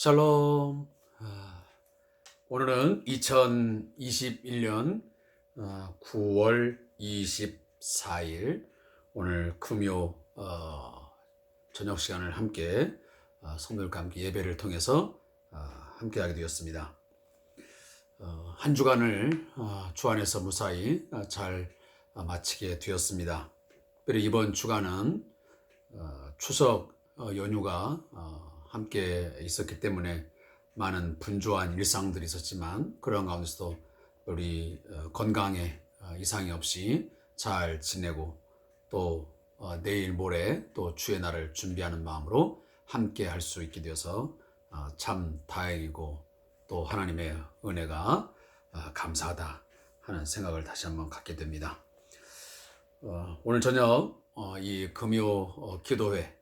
샬롬. 오늘은 2021년 9월 24일 오늘 금요 저녁 시간을 함께 성도들과 함께 예배를 통해서 함께 하게 되었습니다. 한 주간을 주 안에서 무사히 잘 마치게 되었습니다. 그리고 이번 주간은 추석 연휴가 함께 있었기 때문에 많은 분주한 일상들이 있었지만 그런 가운데서도 우리 건강에 이상이 없이 잘 지내고 또 내일 모레 또 주의 날을 준비하는 마음으로 함께 할 수 있게 되어서 참 다행이고 또 하나님의 은혜가 감사하다 하는 생각을 다시 한번 갖게 됩니다. 오늘 저녁 이 금요 기도회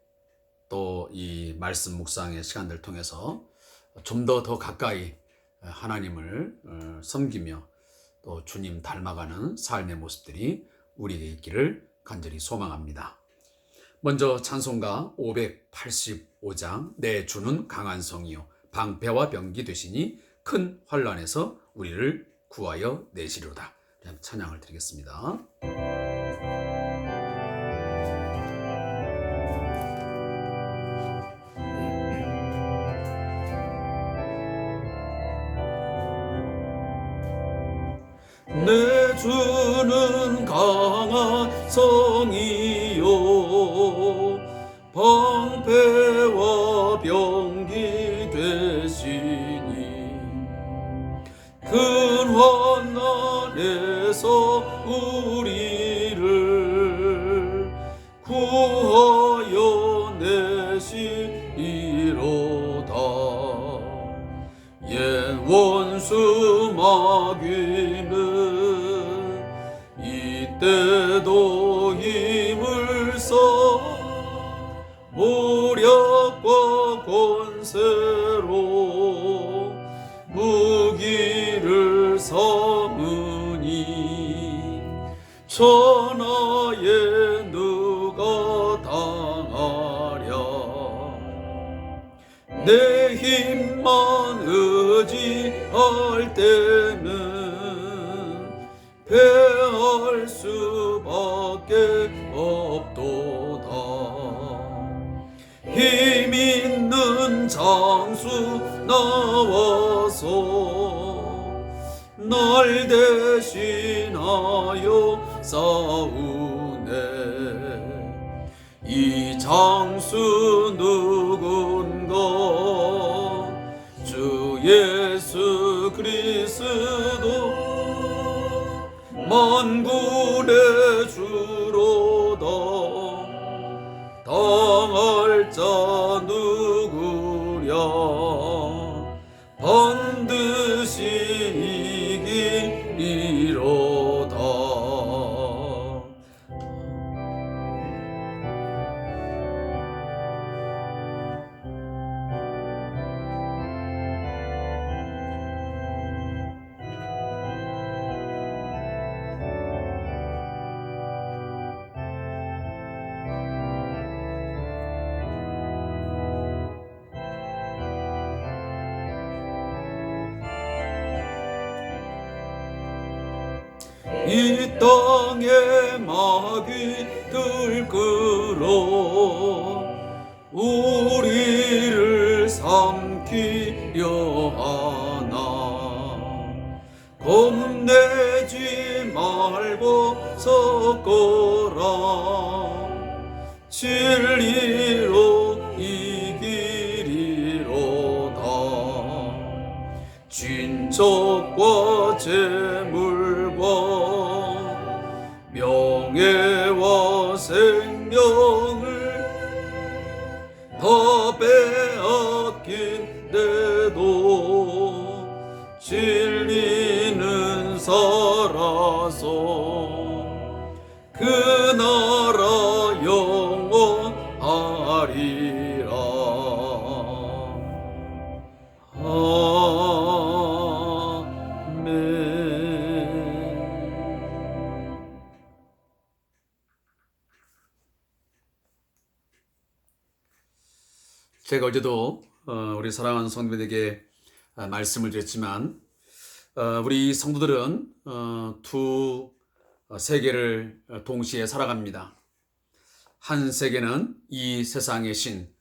또 이 말씀 묵상의 시간들을 통해서 좀 더 가까이 하나님을 섬기며 또 주님 닮아가는 삶의 모습들이 우리에게 있기를 간절히 소망합니다. 먼저 찬송가 585장 내 주는 강한 성이요 방패와 병기 되시니 큰 환난에서 우리를 구하여 내시리로다. 찬양을 드리겠습니다. 내 주는 강한 성이요 방패와 병기 되시니 큰 환난에서 우리를 구하여 내시리로다. 옛 원수 마귀는 이때도 힘을 써 모략과 권세로 무기를 삼으니 천하에 누가 당하랴. 내 힘만 의지할 때는 패할 수밖에 없도다. 힘 있는 장수 나와서 날 대신하여 싸우네. 이 장수 누군가 주 예수 그리스도 만군의 주로다. 당할 자 누구랴 반드시 이기리로다. 이 땅의 마귀들 끌어 우리를 삼키려 하나. 겁내지 말고 섰거라. 진리로 이기리로다. 진척과 재물과 명예와 생명을 다 빼앗긴데도 진리는 살아서 그 나라 영원하리라. 제가 어제도 우리 사랑하는 성도들에게 말씀을 드렸지만 우리 성도들은 두 세계를 동시에 살아갑니다. 한 세계는 이 세상의 신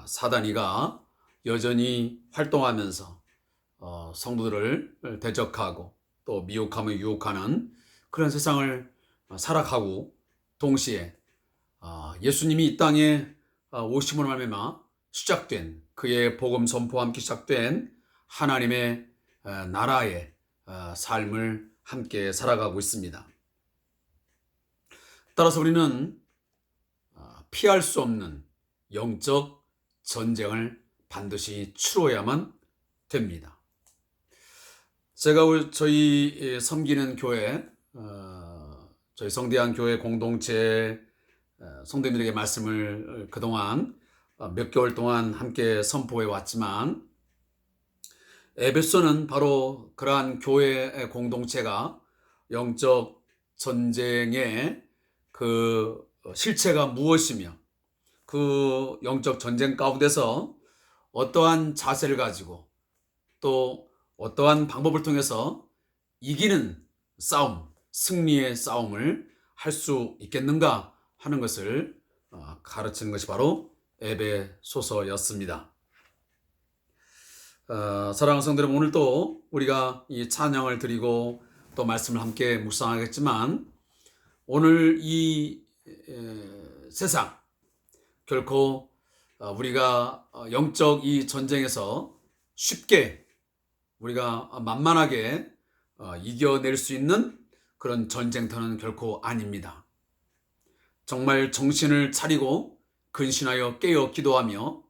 사단이가 여전히 활동하면서 성도들을 대적하고 또 미혹하며 유혹하는 그런 세상을 살아가고, 동시에 예수님이 이 땅에 오심으로 말미암아 시작된 그의 복음 선포와 함께 시작된 하나님의 나라의 삶을 함께 살아가고 있습니다. 따라서 우리는 피할 수 없는 영적 전쟁을 반드시 치러야만 됩니다. 제가 저희 섬기는 교회, 저희 성대한 교회 공동체 성도님들에게 말씀을 그동안 몇 개월 동안 함께 선포해 왔지만, 에베소는 바로 그러한 교회 공동체가 영적 전쟁의 그 실체가 무엇이며 그 영적 전쟁 가운데서 어떠한 자세를 가지고 또 어떠한 방법을 통해서 이기는 싸움, 승리의 싸움을 할 수 있겠는가 하는 것을 가르치는 것이 바로 에베소서였습니다. 사랑하는 성도 여러분, 오늘 또 우리가 이 찬양을 드리고 또 말씀을 함께 묵상하겠지만, 오늘 이 세상 결코 우리가 영적 이 전쟁에서 쉽게 우리가 만만하게 이겨낼 수 있는 그런 전쟁터는 결코 아닙니다. 정말 정신을 차리고 근신하여 깨어 기도하며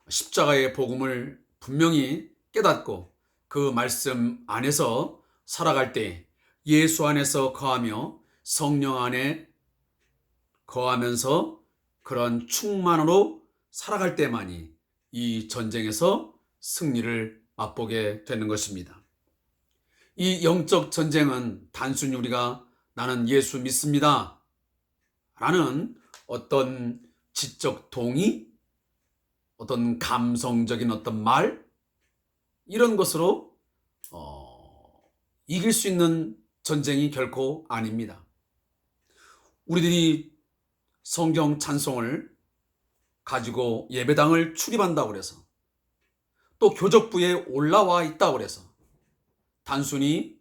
십자가의 복음을 분명히 깨닫고 그 말씀 안에서 살아갈 때, 예수 안에서 거하며 성령 안에 거하면서 그런 충만으로 살아갈 때만이 이 전쟁에서 승리를 맛보게 되는 것입니다. 이 영적 전쟁은 단순히 우리가 나는 예수 믿습니다 라는 어떤 지적 동의, 어떤 감성적인 어떤 말, 이런 것으로 이길 수 있는 전쟁이 결코 아닙니다. 우리들이 성경 찬송을 가지고 예배당을 출입한다고 그래서, 또 교적부에 올라와 있다고 그래서 단순히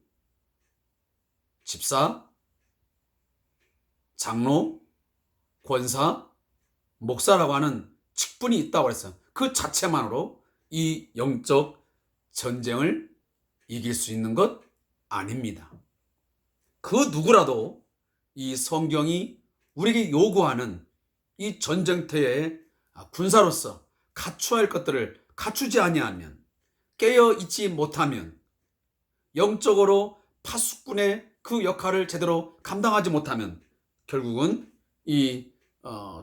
집사, 장로, 권사, 목사라고 하는 직분이 있다고 해서 그 자체만으로 이 영적 전쟁을 이길 수 있는 것 아닙니다. 그 누구라도 이 성경이 우리에게 요구하는 이 전쟁터의 군사로서 갖춰야 할 것들을 갖추지 아니하면, 깨어 있지 못하면, 영적으로 파수꾼의 그 역할을 제대로 감당하지 못하면 결국은 이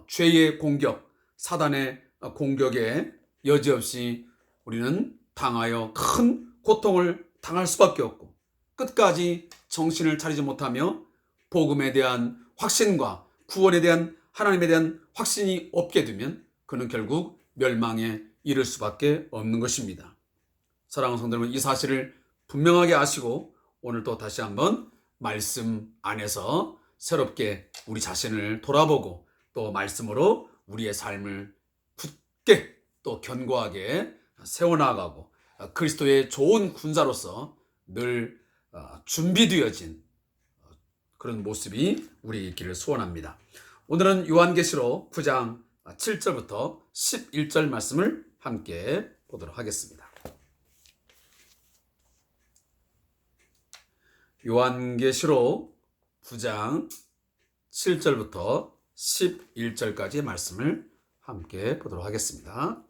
죄의 공격, 사단의 공격에 여지없이 우리는 당하여 큰 고통을 당할 수밖에 없고, 끝까지 정신을 차리지 못하며 복음에 대한 확신과 구원에 대한 하나님에 대한 확신이 없게 되면 그는 결국 멸망에 이를 수밖에 없는 것입니다. 사랑하는 성도 여러분, 이 사실을 분명하게 아시고 오늘 또 다시 한번 말씀 안에서 새롭게 우리 자신을 돌아보고 또 말씀으로 우리의 삶을 굳게 또 견고하게 세워나가고 그리스도의 좋은 군사로서 늘 준비되어진 그런 모습이 우리 있기를 소원합니다. 오늘은 요한계시록 9장 7절부터 11절 말씀을 함께 보도록 하겠습니다. 요한계시록 9장 7절부터 11절까지의 말씀을 함께 보도록 하겠습니다.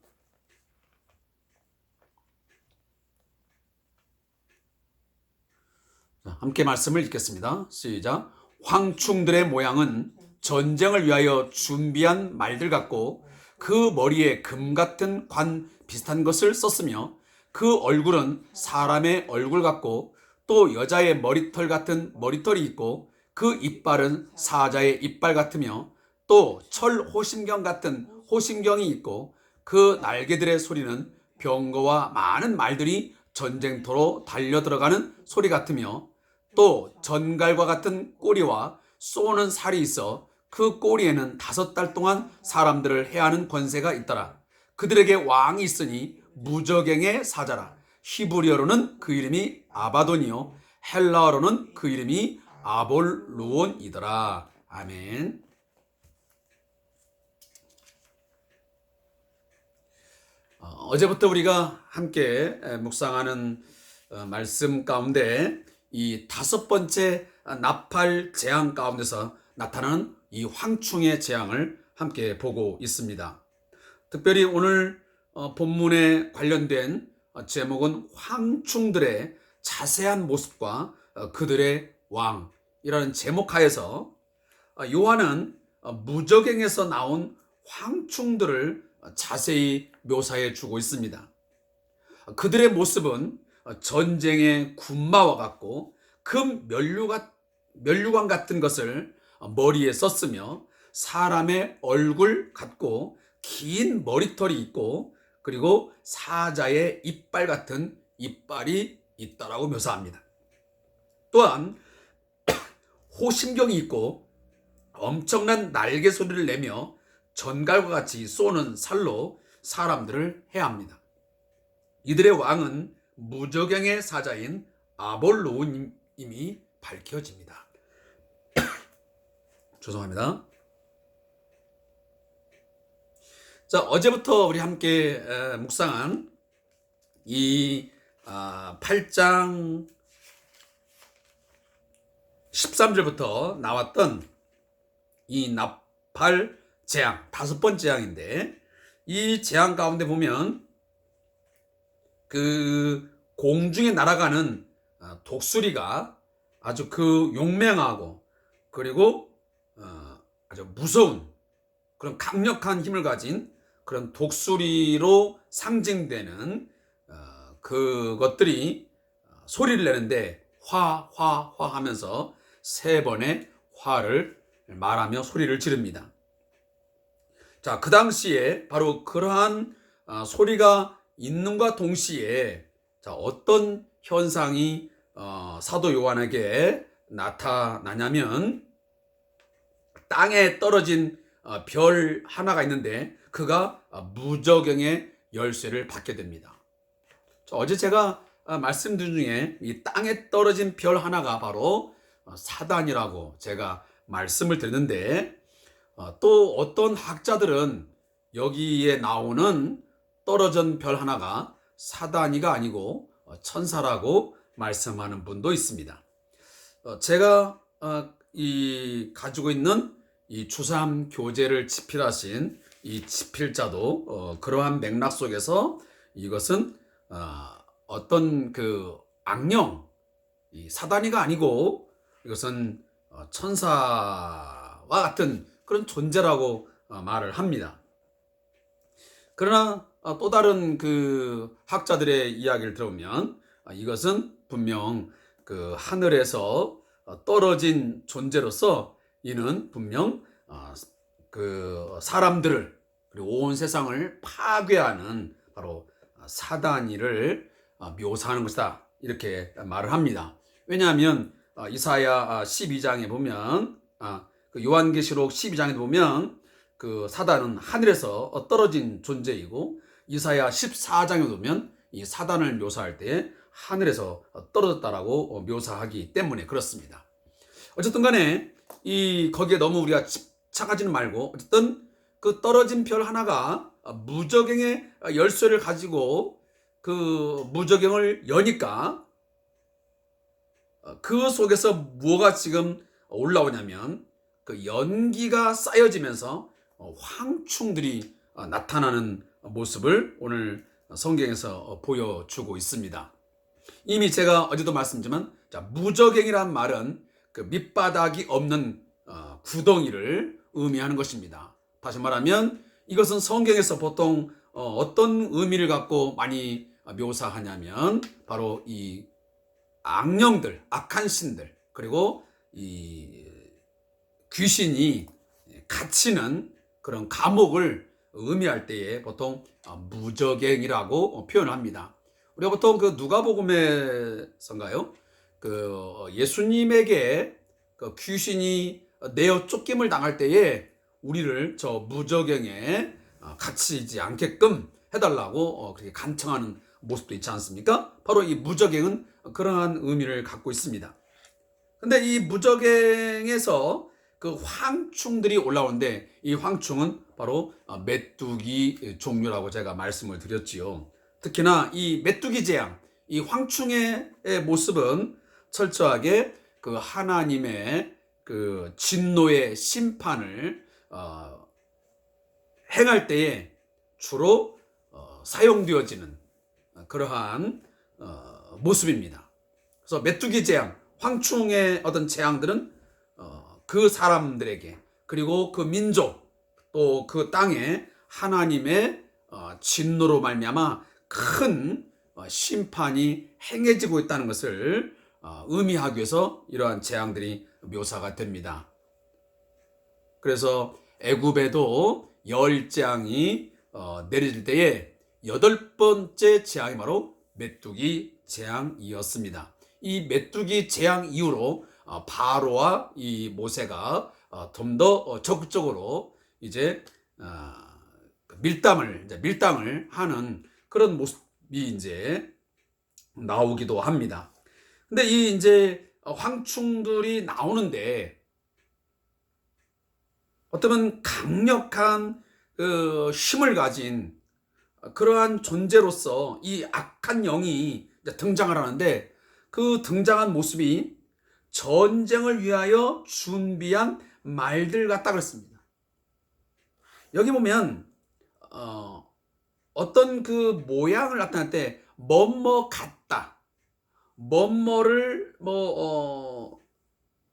함께 말씀을 읽겠습니다. 시작. 황충들의 모양은 전쟁을 위하여 준비한 말들 같고 그 머리에 금 같은 관 비슷한 것을 썼으며 그 얼굴은 사람의 얼굴 같고 또 여자의 머리털 같은 머리털이 있고 그 이빨은 사자의 이빨 같으며 또 철 호심경 같은 호심경이 있고 그 날개들의 소리는 병거와 많은 말들이 전쟁터로 달려들어가는 소리 같으며, 또 전갈과 같은 꼬리와 쏘는 살이 있어 그 꼬리에는 5달 동안 사람들을 해하는 권세가 있더라. 그들에게 왕이 있으니 무저갱의 사자라. 히브리어로는 그 이름이 아바돈이요 헬라어로는 그 이름이 아볼로온이더라. 아멘. 어제부터 우리가 함께 묵상하는 말씀 가운데 이 5번째 나팔 재앙 가운데서 나타나는 이 황충의 재앙을 함께 보고 있습니다. 특별히 오늘 본문에 관련된 제목은 황충들의 자세한 모습과 그들의 왕이라는 제목하에서 요한은 무저갱에서 나온 황충들을 자세히 묘사해 주고 있습니다. 그들의 모습은 전쟁의 군마와 같고 금 면류관 같은 것을 머리에 썼으며 사람의 얼굴 같고 긴 머리털이 있고 그리고 사자의 이빨 같은 이빨이 있다라고 묘사합니다. 또한 호심경이 있고 엄청난 날개 소리를 내며 전갈과 같이 쏘는 살로 사람들을 해합니다. 이들의 왕은 무저갱의 사자인 아볼로온임이 밝혀집니다. 죄송합니다. 자, 어제부터 우리 함께 묵상한 이 8장 13절부터 나왔던 이 나팔 재앙, 5번째 재앙인데, 이 재앙 가운데 보면 그 공중에 날아가는 독수리가 아주 그 용맹하고 그리고 아주 무서운 그런 강력한 힘을 가진 그런 독수리로 상징되는 그것들이 소리를 내는데 화 하면서 3번의 화를 말하며 소리를 지릅니다. 자, 그 당시에 바로 그러한 소리가 있는과 동시에 어떤 현상이 사도 요한에게 나타나냐면 땅에 떨어진 별 하나가 있는데 그가 무저갱의 열쇠를 받게 됩니다. 어제 제가 말씀드린 중에 이 땅에 떨어진 별 하나가 바로 사단이라고 제가 말씀을 드렸는데, 또 어떤 학자들은 여기에 나오는 떨어진 별 하나가 사단이가 아니고 천사라고 말씀하는 분도 있습니다. 제가 가지고 있는 이 주삼 교재를 집필하신 이 집필자도 그러한 맥락 속에서 이것은 어떤 그 악령, 이 사단이가 아니고 이것은 천사와 같은 그런 존재라고 말을 합니다. 그러나 또 다른 그 학자들의 이야기를 들어보면 이것은 분명 그 하늘에서 떨어진 존재로서 이는 분명 그 사람들을 그리고 온 세상을 파괴하는 바로 사단이를 묘사하는 것이다, 이렇게 말을 합니다. 왜냐하면 이사야 12장에 보면 그 요한계시록 12장에 보면 그 사단은 하늘에서 떨어진 존재이고, 이사야 14장에 보면 이 사단을 묘사할 때 하늘에서 떨어졌다라고 묘사하기 때문에 그렇습니다. 어쨌든 간에 거기에 너무 우리가 집착하지는 말고, 어쨌든 그 떨어진 별 하나가 무저갱의 열쇠를 가지고 그 무저갱을 여니까 그 속에서 뭐가 지금 올라오냐면 그 연기가 쌓여지면서 황충들이 나타나는 모습을 오늘 성경에서 보여주고 있습니다. 이미 제가 어제도 말씀드렸지만, 무저갱이란 말은 그 밑바닥이 없는 구덩이를 의미하는 것입니다. 다시 말하면 이것은 성경에서 보통 어떤 의미를 갖고 많이 묘사하냐면 바로 이 악령들, 악한 신들, 그리고 이 귀신이 갇히는 그런 감옥을 의미할 때에 보통 무적행이라고 표현을 합니다. 우리가 보통 그 누가복음에서인가요? 그 예수님에게 그 귀신이 내어 쫓김을 당할 때에 우리를 저 무적행에 갇히지 않게끔 해달라고 그렇게 간청하는 모습도 있지 않습니까? 바로 이 무적행은 그러한 의미를 갖고 있습니다. 근데 이 무적행에서 그 황충들이 올라오는데 이 황충은 바로 메뚜기 종류라고 제가 말씀을 드렸지요. 특히나 이 메뚜기 재앙, 이 황충의 모습은 철저하게 그 하나님의 그 진노의 심판을 행할 때에 주로 사용되어지는 그러한 모습입니다. 그래서 메뚜기 재앙, 황충의 어떤 재앙들은 그 사람들에게 그리고 그 민족 또 그 땅에 하나님의 진노로 말미암아 큰 심판이 행해지고 있다는 것을 의미하기 위해서 이러한 재앙들이 묘사가 됩니다. 그래서 애굽에도 열 재앙이 내려질 때에 8번째 재앙이 바로 메뚜기 재앙이었습니다. 이 메뚜기 재앙 이후로 바로와 이 모세가 좀 더 적극적으로 이제 밀당을 하는 그런 모습이 이제 나오기도 합니다. 근데 이 이제 황충들이 나오는데 어쩌면 강력한 그 힘을 가진 그러한 존재로서 이 악한 영이 등장을 하는데 그 등장한 모습이 전쟁을 위하여 준비한 말들 같다 그랬습니다. 여기 보면 어떤 그 모양을 나타낼 때 뭐뭐 같다, 뭐뭐를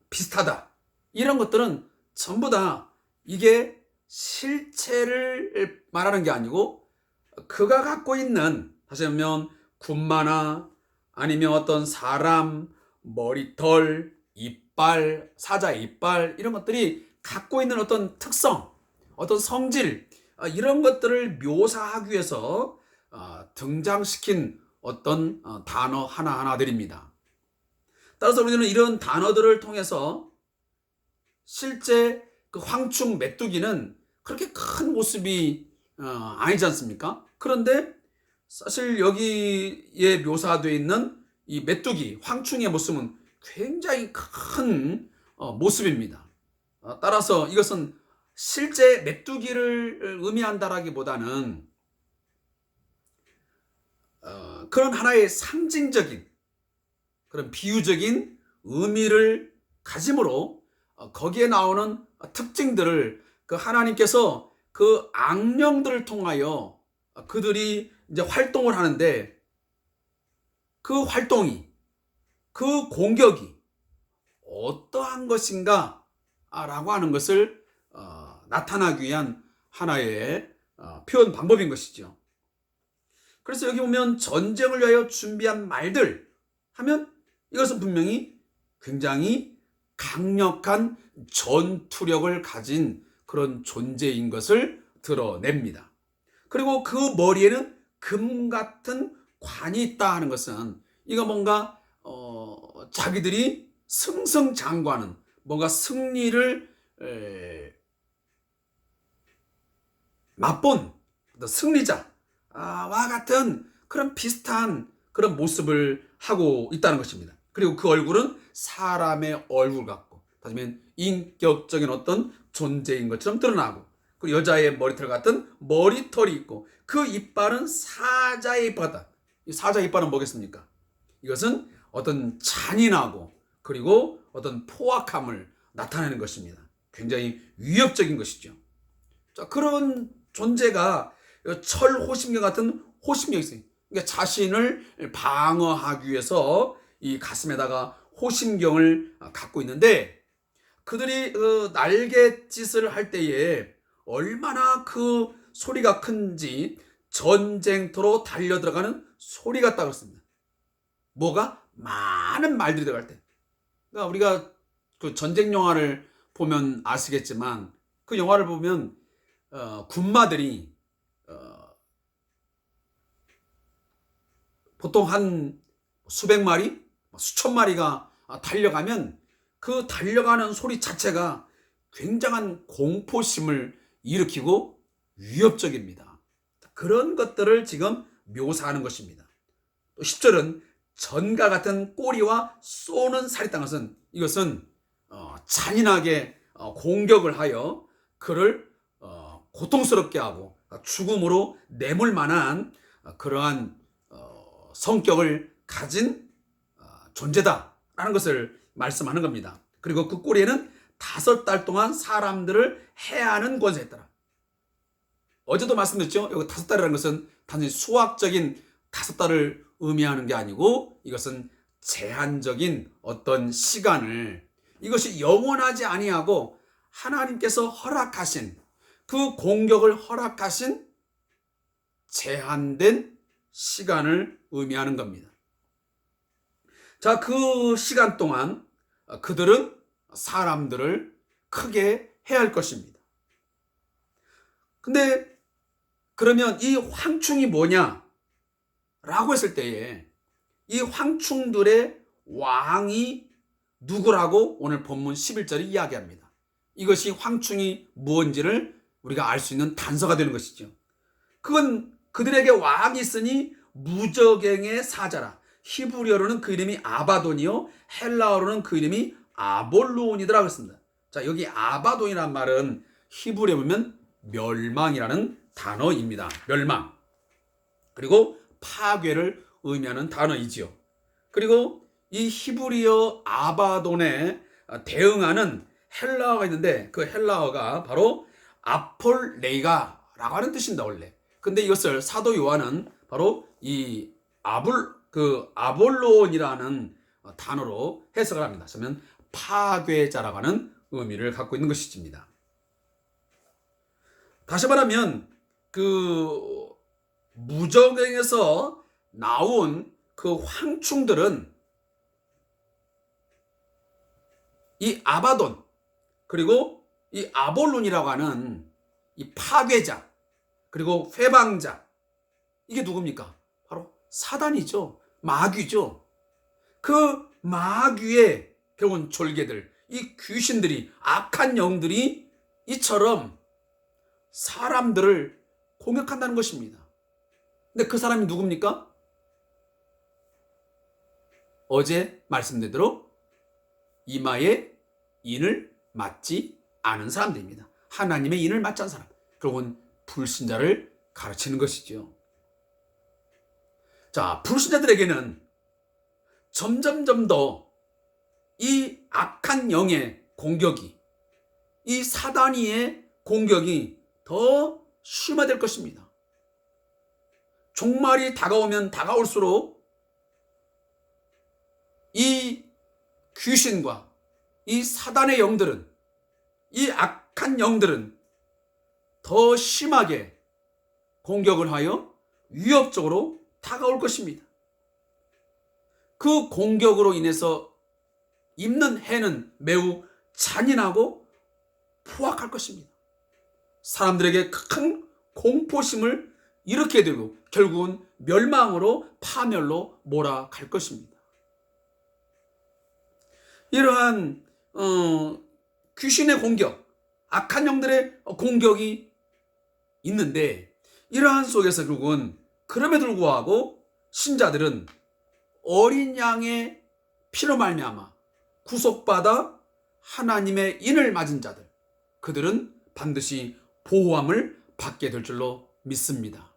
비슷하다 이런 것들은 전부 다 이게 실체를 말하는 게 아니고 그가 갖고 있는 다시 말하면 군마나 아니면 어떤 사람 머리털, 이빨, 사자의 이빨 이런 것들이 갖고 있는 어떤 특성, 어떤 성질 이런 것들을 묘사하기 위해서 등장시킨 어떤 단어 하나하나들입니다. 따라서 우리는 이런 단어들을 통해서 실제 그 황충 메뚜기는 그렇게 큰 모습이 아니지 않습니까? 그런데 사실 여기에 묘사되어 있는 이 메뚜기, 황충의 모습은 굉장히 큰 모습입니다. 따라서 이것은 실제 메뚜기를 의미한다라기보다는 그런 하나의 상징적인 그런 비유적인 의미를 가짐으로 거기에 나오는 특징들을 그 하나님께서 그 악령들을 통하여 그들이 이제 활동을 하는데 그 활동이 그 공격이 어떠한 것인가 라고 하는 것을 나타나기 위한 하나의 표현 방법인 것이죠. 그래서 여기 보면 전쟁을 위하여 준비한 말들 하면 이것은 분명히 굉장히 강력한 전투력을 가진 그런 존재인 것을 드러냅니다. 그리고 그 머리에는 금 같은 관이 있다 하는 것은 이거 뭔가 자기들이 승승장구하는 뭔가 승리를 맛본 승리자와 같은 그런 비슷한 그런 모습을 하고 있다는 것입니다. 그리고 그 얼굴은 사람의 얼굴 같고 다시 말하면 인격적인 어떤 존재인 것처럼 드러나고 그리고 여자의 머리털 같은 머리털이 있고 그 이빨은 사자의 이빨 같다. 이 사자의 이빨은 뭐겠습니까? 이것은 어떤 잔인하고 그리고 어떤 포악함을 나타내는 것입니다. 굉장히 위협적인 것이죠. 자, 그런 존재가 철호심경 같은 호심경이 있어요. 그러니까 자신을 방어하기 위해서 이 가슴에다가 호심경을 갖고 있는데 그들이 날갯짓을 할 때에 얼마나 그 소리가 큰지 전쟁터로 달려들어가는 소리 같다고 했습니다. 뭐가? 많은 말들이 들어갈 때. 그러니까 우리가 그 전쟁 영화를 보면 아시겠지만 그 영화를 보면 군마들이 보통 한 수백 마리, 수천 마리가 달려가면 그 달려가는 소리 자체가 굉장한 공포심을 일으키고 위협적입니다. 그런 것들을 지금 묘사하는 것입니다. 또 10절은 전과 같은 꼬리와 쏘는 살이 있다는 것은 이것은 잔인하게 공격을 하여 그를 고통스럽게 하고 죽음으로 내몰 만한 그러한 성격을 가진 존재다라는 것을 말씀하는 겁니다. 그리고 그 꼬리에는 5달 동안 사람들을 해하는 권세가 있더라. 어제도 말씀드렸죠. 여기 5달이라는 것은 단순히 수학적인 5달을 의미하는 게 아니고 이것은 제한적인 어떤 시간을, 이것이 영원하지 아니하고 하나님께서 허락하신, 그 공격을 허락하신 제한된 시간을 의미하는 겁니다. 자, 그 시간 동안 그들은 사람들을 크게 해할 것입니다. 근데 그러면 이 황충이 뭐냐? 라고 했을 때에 이 황충들의 왕이 누구라고 오늘 본문 11절이 이야기합니다. 이것이 황충이 무엇인지를 우리가 알 수 있는 단서가 되는 것이죠. 그건 그들에게 왕이 있으니 무저갱의 사자라. 히브리어로는 그 이름이 아바돈이요, 헬라어로는 그 이름이 아볼론이더라 그랬습니다. 자, 여기 아바돈이란 말은 히브리어 보면 멸망이라는 단어입니다. 멸망. 그리고 파괴를 의미하는 단어이지요. 그리고 이 히브리어 아바돈에 대응하는 헬라어가 있는데 그 헬라어가 바로 아폴레이가라고 하는 뜻입니다, 원래. 근데 이것을 사도 요한은 바로 이 아볼론이라는 단어로 해석을 합니다. 그러면 파괴자라고 하는 의미를 갖고 있는 것입니다. 다시 말하면 그 무저갱에서 나온 그 황충들은 이 아바돈 그리고 이 아볼론이라고 하는 이 파괴자 그리고 회방자, 이게 누굽니까? 바로 사단이죠. 마귀죠. 그 마귀의 결국은 졸개들, 이 귀신들이, 악한 영들이 이처럼 사람들을 공격한다는 것입니다. 근데 그 사람이 누굽니까? 어제 말씀드린 대로 이마에 인을 맞지 않은 사람들입니다. 하나님의 인을 맞지 않은 사람, 결국은 불신자를 가르치는 것이죠. 자, 불신자들에게는 점점점 더 이 악한 영의 공격이, 이 사단이의 공격이 더 심화될 것입니다. 종말이 다가오면 다가올수록 이 귀신과 이 사단의 영들은, 이 악한 영들은 더 심하게 공격을 하여 위협적으로 다가올 것입니다. 그 공격으로 인해서 입는 해는 매우 잔인하고 포악할 것입니다. 사람들에게 큰 공포심을 일으키게 되고 결국은 멸망으로, 파멸로 몰아갈 것입니다. 이러한 귀신의 공격, 악한 영들의 공격이 있는데, 이러한 속에서 결국은 그럼에도 불구하고 신자들은 어린 양의 피로 말미암아 구속받아 하나님의 인을 맞은 자들, 그들은 반드시 보호함을 받게 될 줄로 믿습니다.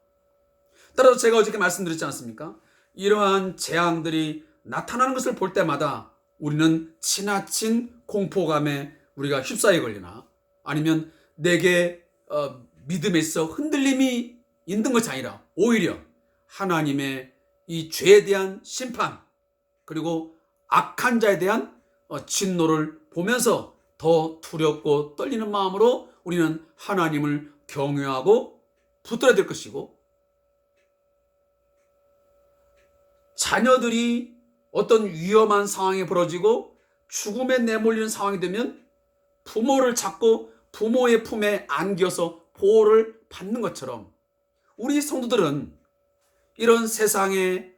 따라서 제가 어저께 말씀드렸지 않습니까? 이러한 재앙들이 나타나는 것을 볼 때마다 우리는 지나친 공포감에 우리가 휩싸여 걸리나, 아니면 내게 믿음에 있어 흔들림이 있는 것이 아니라 오히려 하나님의 이 죄에 대한 심판, 그리고 악한 자에 대한 진노를 보면서 더 두렵고 떨리는 마음으로 우리는 하나님을 경외하고 붙들어야 될 것이고, 자녀들이 어떤 위험한 상황에 벌어지고 죽음에 내몰리는 상황이 되면 부모를 찾고 부모의 품에 안겨서 보호를 받는 것처럼, 우리 성도들은 이런 세상의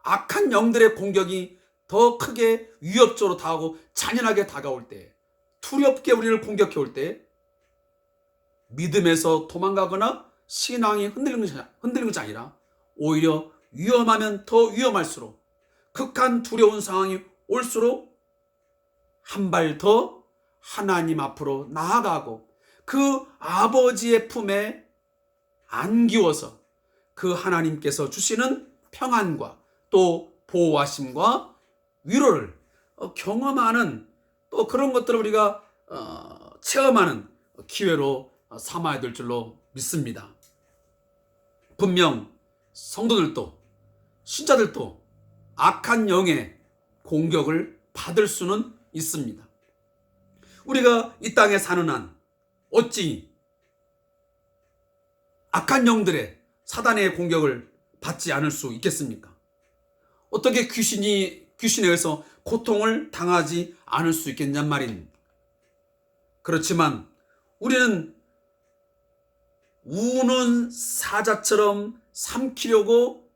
악한 영들의 공격이 더 크게 위협적으로 다가오고 잔인하게 다가올 때, 두렵게 우리를 공격해 올 때 믿음에서 도망가거나 신앙이 흔들리는 것이 아니라 오히려 위험하면 더 위험할수록, 극한 두려운 상황이 올수록 한 발 더 하나님 앞으로 나아가고 그 아버지의 품에 안기워서 그 하나님께서 주시는 평안과 또 보호하심과 위로를 경험하는, 또 그런 것들을 우리가 체험하는 기회로 삼아야 될 줄로 믿습니다. 분명 성도들도 신자들도 악한 영의 공격을 받을 수는 있습니다. 우리가 이 땅에 사는 한 어찌 악한 영들의 사단의 공격을 받지 않을 수 있겠습니까? 어떻게 귀신에 의해서 고통을 당하지 않을 수 있겠냔 말입니다. 그렇지만 우리는 우는 사자처럼 삼키려고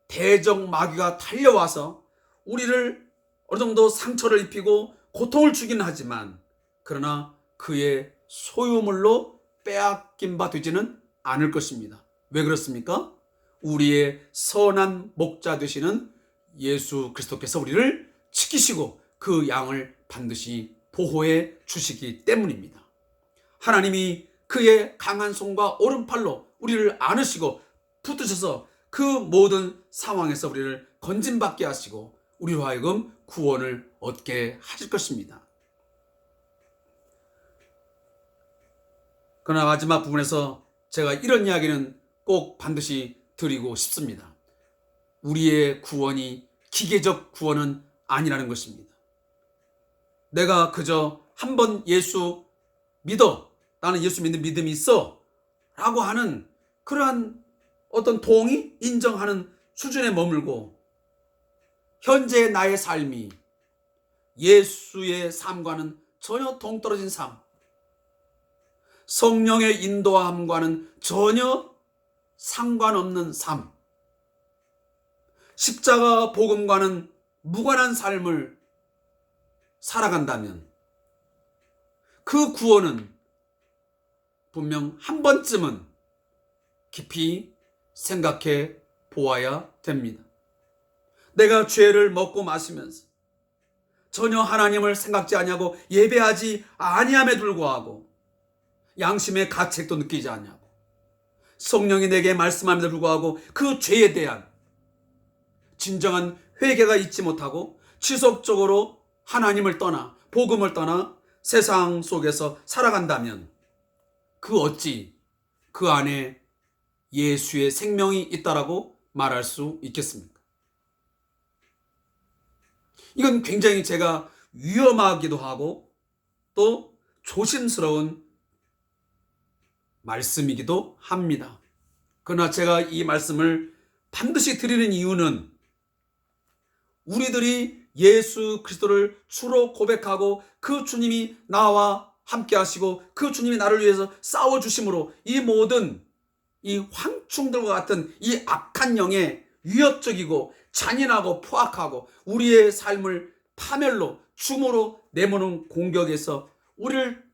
대적 마귀가 달려와서 우리를 어느 정도 상처를 입히고 고통을 주긴 하지만, 그러나 그의 소유물로 빼앗긴 바 되지는 않을 것입니다. 왜 그렇습니까? 우리의 선한 목자 되시는 예수 그리스도께서 우리를 지키시고 그 양을 반드시 보호해 주시기 때문입니다. 하나님이 그의 강한 손과 오른팔로 우리를 안으시고 붙드셔서 그 모든 상황에서 우리를 건짐받게 하시고 우리로 하여금 구원을 얻게 하실 것입니다. 그러나 마지막 부분에서 제가 이런 이야기는 꼭 반드시 드리고 싶습니다. 우리의 구원이 기계적 구원은 아니라는 것입니다. 내가 그저 한번 예수 믿어, 나는 예수 믿는 믿음이 있어 라고 하는 그러한 어떤 동의, 인정하는 수준에 머물고 현재 나의 삶이 예수의 삶과는 전혀 동떨어진 삶, 성령의 인도함과는 전혀 상관없는 삶, 십자가 복음과는 무관한 삶을 살아간다면 그 구원은 분명 한 번쯤은 깊이 생각해 보아야 됩니다. 내가 죄를 먹고 마시면서 전혀 하나님을 생각지 아니하고 예배하지 아니함에 불구하고 양심의 가책도 느끼지 아니하고 성령이 내게 말씀함에도 불구하고 그 죄에 대한 진정한 회개가 있지 못하고 지속적으로 하나님을 떠나 복음을 떠나 세상 속에서 살아간다면 그 어찌 그 안에 예수의 생명이 있다라고 말할 수 있겠습니까? 이건 굉장히 제가 위험하기도 하고 또 조심스러운 말씀이기도 합니다. 그러나 제가 이 말씀을 반드시 드리는 이유는 우리들이 예수 그리스도를 주로 고백하고 그 주님이 나와 함께 하시고 그 주님이 나를 위해서 싸워주심으로 이 모든 이 황충들과 같은 이 악한 영에 위협적이고 잔인하고 포악하고 우리의 삶을 파멸로 죽음으로 내모는 공격에서 우리를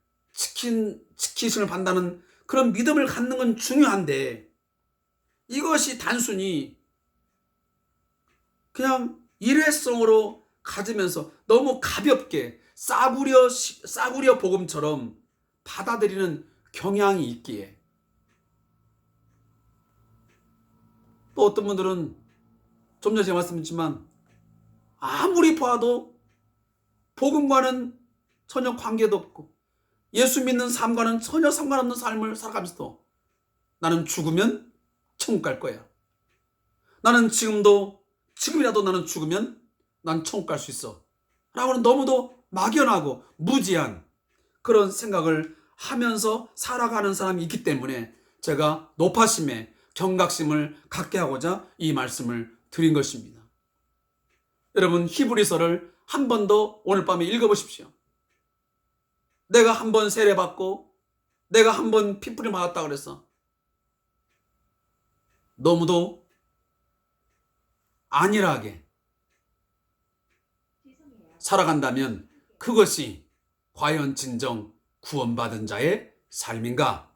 지키심을 받는다는 그런 믿음을 갖는 건 중요한데, 이것이 단순히 그냥 일회성으로 가지면서 너무 가볍게 싸구려 복음처럼 받아들이는 경향이 있기에, 또 어떤 분들은 좀 전에 제가 말씀드렸지만 아무리 봐도 복음과는 전혀 관계도 없고 예수 믿는 삶과는 전혀 상관없는 삶을 살아가면서도 나는 죽으면 천국 갈 거야, 나는 지금이라도 나는 죽으면 난 천국 갈 수 있어 라고는 너무도 막연하고 무지한 그런 생각을 하면서 살아가는 사람이 있기 때문에 제가 높아심에 경각심을 갖게 하고자 이 말씀을 드린 것입니다. 여러분, 히브리서를 한 번 더 오늘 밤에 읽어보십시오. 내가 한 번 세례받고 내가 한 번 피부림 받았다 그래서 너무도 안일하게 살아간다면 그것이 과연 진정 구원받은 자의 삶인가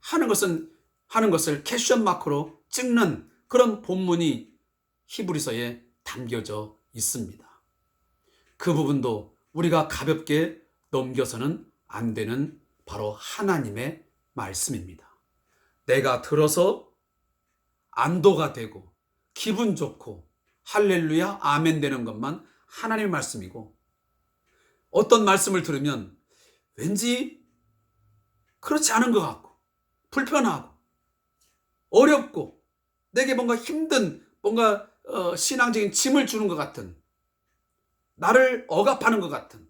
하는 것을 퀘스천 마크로 찍는 그런 본문이 히브리서에 담겨져 있습니다. 그 부분도 우리가 가볍게 넘겨서는 안 되는 바로 하나님의 말씀입니다. 내가 들어서 안도가 되고 기분 좋고 할렐루야 아멘 되는 것만 하나님의 말씀이고, 어떤 말씀을 들으면 왠지 그렇지 않은 것 같고 불편하고 어렵고 내게 뭔가 힘든 뭔가 신앙적인 짐을 주는 것 같은, 나를 억압하는 것 같은,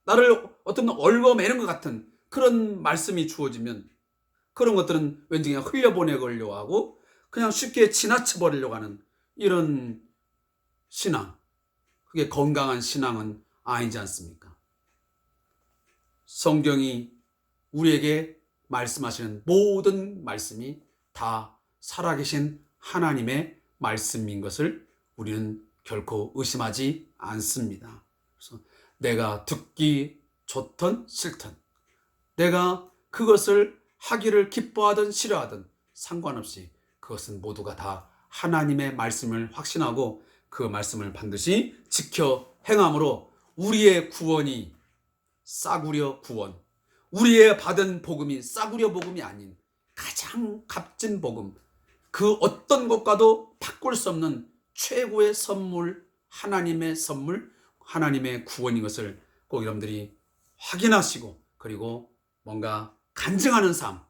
나를 어떤 얽어매는 것 같은 그런 말씀이 주어지면 그런 것들은 왠지 그냥 흘려보내려고 하고 그냥 쉽게 지나쳐버리려고 하는 이런 신앙, 그게 건강한 신앙은 아니지 않습니까? 성경이 우리에게 말씀하시는 모든 말씀이 다 살아계신 하나님의 말씀인 것을 우리는 결코 의심하지 않습니다. 그래서 내가 듣기 좋든 싫든, 내가 그것을 하기를 기뻐하든 싫어하든 상관없이 그것은 모두가 다 하나님의 말씀을 확신하고 그 말씀을 반드시 지켜 행함으로 우리의 구원이 싸구려 구원, 우리의 받은 복음이 싸구려 복음이 아닌 가장 값진 복음, 그 어떤 것과도 바꿀 수 없는 최고의 선물, 하나님의 선물, 하나님의 구원인 것을 꼭 여러분들이 확인하시고, 그리고 뭔가 간증하는 삶,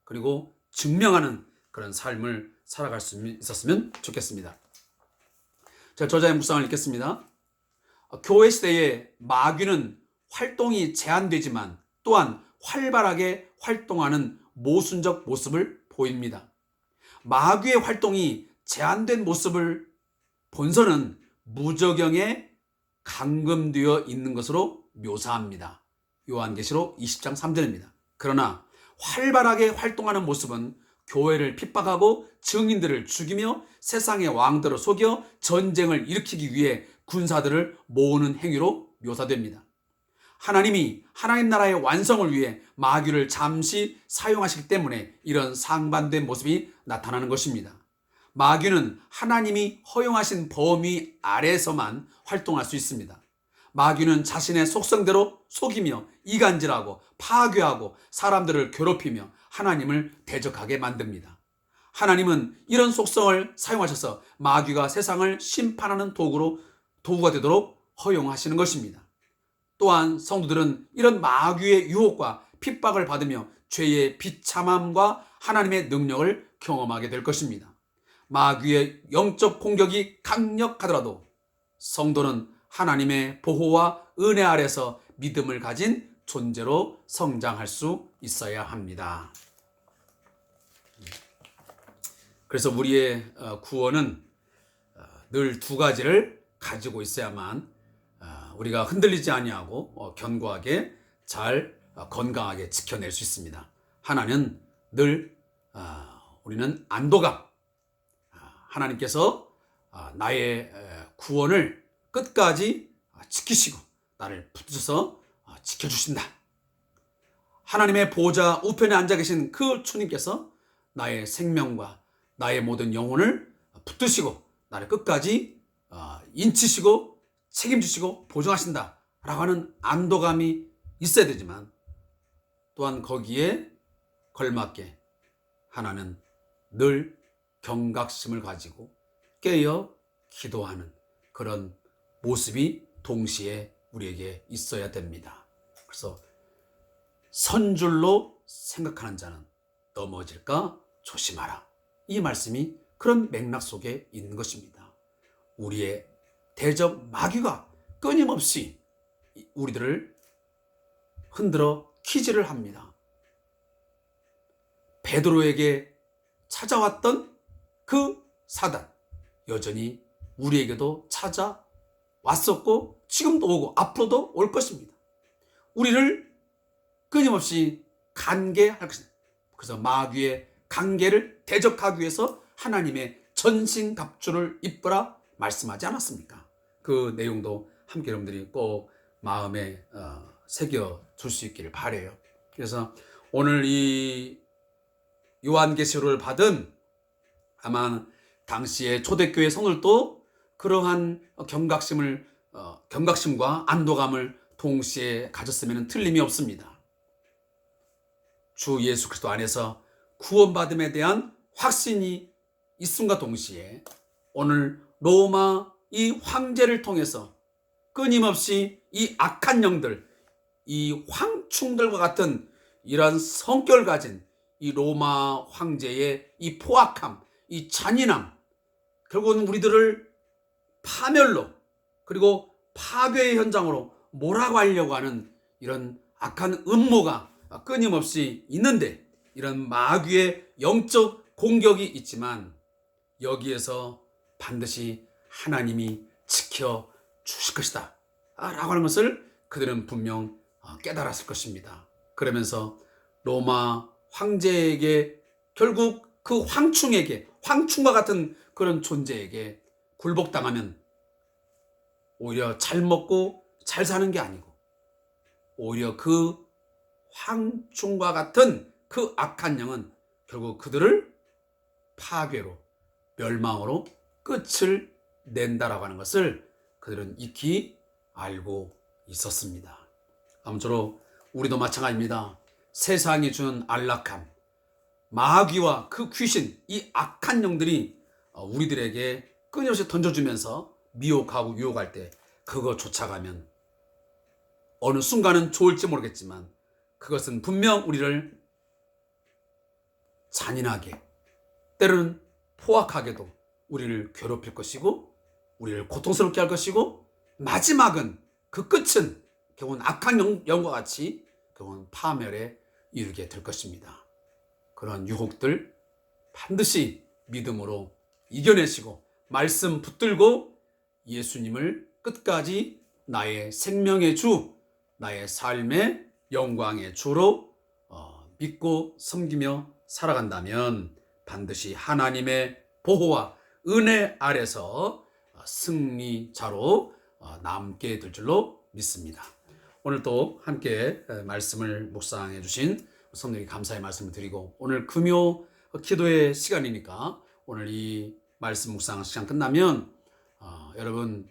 그리고 증명하는 그런 삶을 살아갈 수 있었으면 좋겠습니다. 자, 저자의 묵상을 읽겠습니다. 교회 시대에 마귀는 활동이 제한되지만 또한 활발하게 활동하는 모순적 모습을 보입니다. 마귀의 활동이 제한된 모습을 본서는 무저경에 감금되어 있는 것으로 묘사합니다. 요한계시록 20장 3절입니다. 그러나 활발하게 활동하는 모습은 교회를 핍박하고 증인들을 죽이며 세상의 왕들을 속여 전쟁을 일으키기 위해 군사들을 모으는 행위로 묘사됩니다. 하나님이 하나님 나라의 완성을 위해 마귀를 잠시 사용하시기 때문에 이런 상반된 모습이 나타나는 것입니다. 마귀는 하나님이 허용하신 범위 아래에서만 활동할 수 있습니다. 마귀는 자신의 속성대로 속이며 이간질하고 파괴하고 사람들을 괴롭히며 하나님을 대적하게 만듭니다. 하나님은 이런 속성을 사용하셔서 마귀가 세상을 심판하는 도구가 되도록 허용하시는 것입니다. 또한 성도들은 이런 마귀의 유혹과 핍박을 받으며 죄의 비참함과 하나님의 능력을 경험하게 될 것입니다. 마귀의 영적 공격이 강력하더라도 성도는 하나님의 보호와 은혜 아래서 믿음을 가진 존재로 성장할 수 있어야 합니다. 그래서 우리의 구원은 늘 두 가지를 가지고 있어야만 우리가 흔들리지 아니하고 견고하게 잘 건강하게 지켜낼 수 있습니다. 하나는 늘 우리는 안도감, 하나님께서 나의 구원을 끝까지 지키시고 나를 붙드셔서 지켜주신다. 하나님의 보좌 우편에 앉아 계신 그 주님께서 나의 생명과 나의 모든 영혼을 붙드시고 나를 끝까지 인치시고 책임지시고 보증하신다 라고 하는 안도감이 있어야 되지만, 또한 거기에 걸맞게 하나는 늘 경각심을 가지고 깨어 기도하는 그런 모습이 동시에 우리에게 있어야 됩니다. 그래서 선줄로 생각하는 자는 넘어질까 조심하라, 이 말씀이 그런 맥락 속에 있는 것입니다. 우리의 대적 마귀가 끊임없이 우리들을 흔들어 키질을 합니다. 베드로에게 찾아왔던 그 사단 여전히 우리에게도 찾아왔었고 지금도 오고 앞으로도 올 것입니다. 우리를 끊임없이 간계할 것입니다. 그래서 마귀의 관계를 대적하기 위해서 하나님의 전신갑주를 입으라 말씀하지 않았습니까? 그 내용도 함께 여러분들이 꼭 마음에 새겨 둘 수 있기를 바라요. 그래서 오늘 이 요한계시록을 받은 아마 당시의 초대교회 성도들도 그러한 경각심과 안도감을 동시에 가졌으면 틀림이 없습니다. 주 예수 그리스도 안에서 구원받음에 대한 확신이 있음과 동시에 오늘 로마 이 황제를 통해서 끊임없이 이 악한 영들, 이 황충들과 같은 이러한 성격을 가진 이 로마 황제의 이 포악함, 이 잔인함, 결국은 우리들을 파멸로 그리고 파괴의 현장으로 몰아가려고 하는 이런 악한 음모가 끊임없이 있는데, 이런 마귀의 영적 공격이 있지만 여기에서 반드시 하나님이 지켜주실 것이다 라고 하는 것을 그들은 분명 깨달았을 것입니다. 그러면서 로마 황제에게, 결국 그 황충과 같은 그런 존재에게 굴복당하면 오히려 잘 먹고 잘 사는 게 아니고 오히려 그 황충과 같은 그 악한 영은 결국 그들을 파괴로, 멸망으로 끝을 낸다라고 하는 것을 그들은 익히 알고 있었습니다. 아무쪼록 우리도 마찬가지입니다. 세상이 주는 안락함, 마귀와 그 귀신, 이 악한 영들이 우리들에게 끊임없이 던져주면서 미혹하고 유혹할 때 그거 쫓아가면 어느 순간은 좋을지 모르겠지만 그것은 분명 우리를 잔인하게, 때로는 포악하게도 우리를 괴롭힐 것이고 우리를 고통스럽게 할 것이고, 마지막은 그 끝은 결국은 악한 영과 같이 결국은 파멸에 이르게 될 것입니다. 그런 유혹들 반드시 믿음으로 이겨내시고 말씀 붙들고 예수님을 끝까지 나의 생명의 주, 나의 삶의 영광의 주로 믿고 섬기며 살아간다면 반드시 하나님의 보호와 은혜 아래서 승리자로 남게 될 줄로 믿습니다. 오늘 또 함께 말씀을 묵상해 주신 성도님께 감사의 말씀을 드리고, 오늘 금요 기도의 시간이니까 오늘 이 말씀 묵상 시간 끝나면 여러분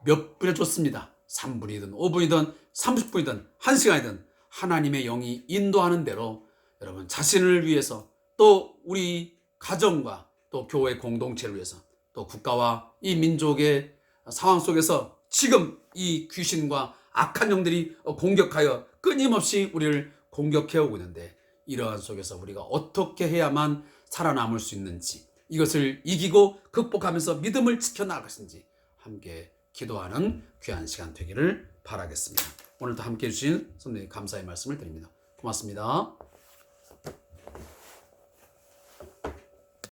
몇 분에 좋습니다. 3분이든 5분이든 30분이든 1시간이든 하나님의 영이 인도하는 대로 여러분 자신을 위해서, 또 우리 가정과 또 교회 공동체를 위해서, 또 국가와 이 민족의 상황 속에서 지금 이 귀신과 악한 영들이 공격하여 끊임없이 우리를 공격해오고 있는데, 이러한 속에서 우리가 어떻게 해야만 살아남을 수 있는지, 이것을 이기고 극복하면서 믿음을 지켜나갈 것인지 함께 기도하는 귀한 시간 되기를 바라겠습니다. 오늘도 함께 해주신 성도님 감사의 말씀을 드립니다. 고맙습니다.